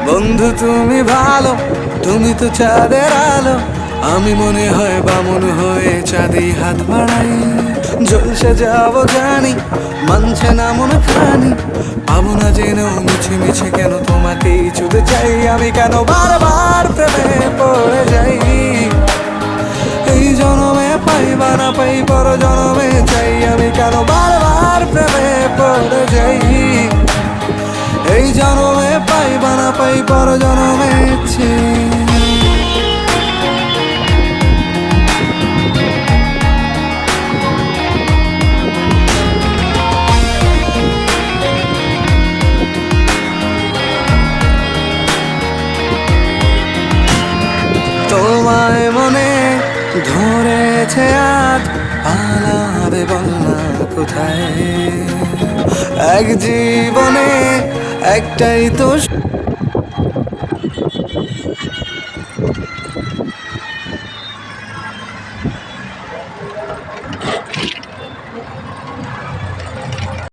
বন্ধু তুমি ভালো, তুমি তো চাঁদের আলো। আমি মনে হয় বামন হয়ে চাঁদে হাত বাড়াই। জলসে যাবো জানি, মানছে না মন খানি। পাবো না জেনেও মিছে মিছে কেন তোমাকেই ছুতে চাই। আমি কেন বারবার প্রেমে পড়ে যাই। এই জনমে পাই বা না পাই, পর জনমে চাই। আমি কেন বারবার প্রেমে পড়ে যাই। এই জনমে পাই বা না পাই, পর জনমে চাই। তোমায় মনে ধরেছে আজ, পালাবে বল না কোথায়। এক জীবনে একটাই তো